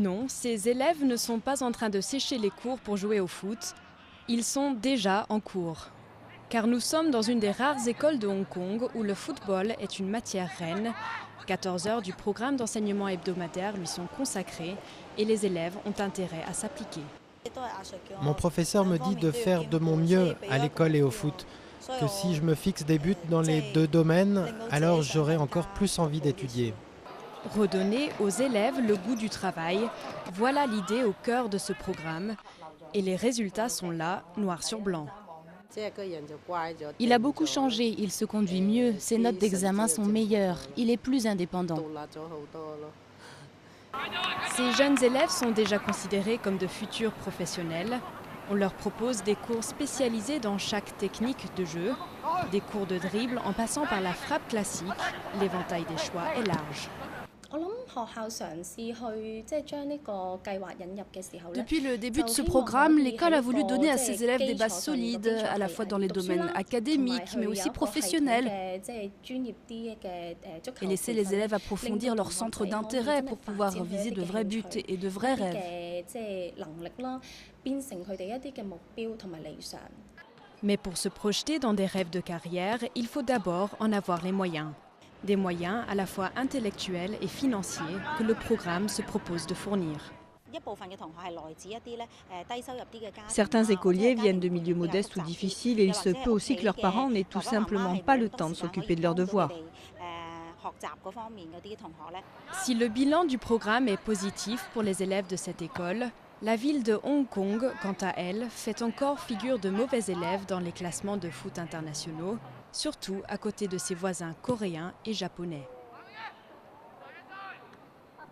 Non, ces élèves ne sont pas en train de sécher les cours pour jouer au foot. Ils sont déjà en cours. Car nous sommes dans une des rares écoles de Hong Kong où le football est une matière reine. 14 heures du programme d'enseignement hebdomadaire lui sont consacrées et les élèves ont intérêt à s'appliquer. Mon professeur me dit de faire de mon mieux à l'école et au foot, que si je me fixe des buts dans les deux domaines, alors j'aurai encore plus envie d'étudier. Redonner aux élèves le goût du travail, voilà l'idée au cœur de ce programme. Et les résultats sont là, noir sur blanc. Il a beaucoup changé, il se conduit mieux, ses notes d'examen sont meilleures, il est plus indépendant. Ces jeunes élèves sont déjà considérés comme de futurs professionnels. On leur propose des cours spécialisés dans chaque technique de jeu, des cours de dribble en passant par la frappe classique. L'éventail des choix est large. Depuis le début de ce programme, l'école a voulu donner à ses élèves des bases solides, à la fois dans les domaines académiques, mais aussi professionnels, et laisser les élèves approfondir leur centre d'intérêt pour pouvoir viser de vrais buts et de vrais rêves. Mais pour se projeter dans des rêves de carrière, il faut d'abord en avoir les moyens. Des moyens à la fois intellectuels et financiers que le programme se propose de fournir. Certains écoliers viennent de milieux modestes ou difficiles et il se peut aussi que leurs parents n'aient tout simplement pas le temps de s'occuper de leurs devoirs. Si le bilan du programme est positif pour les élèves de cette école, la ville de Hong Kong, quant à elle, fait encore figure de mauvais élèves dans les classements de foot internationaux, surtout à côté de ses voisins coréens et japonais.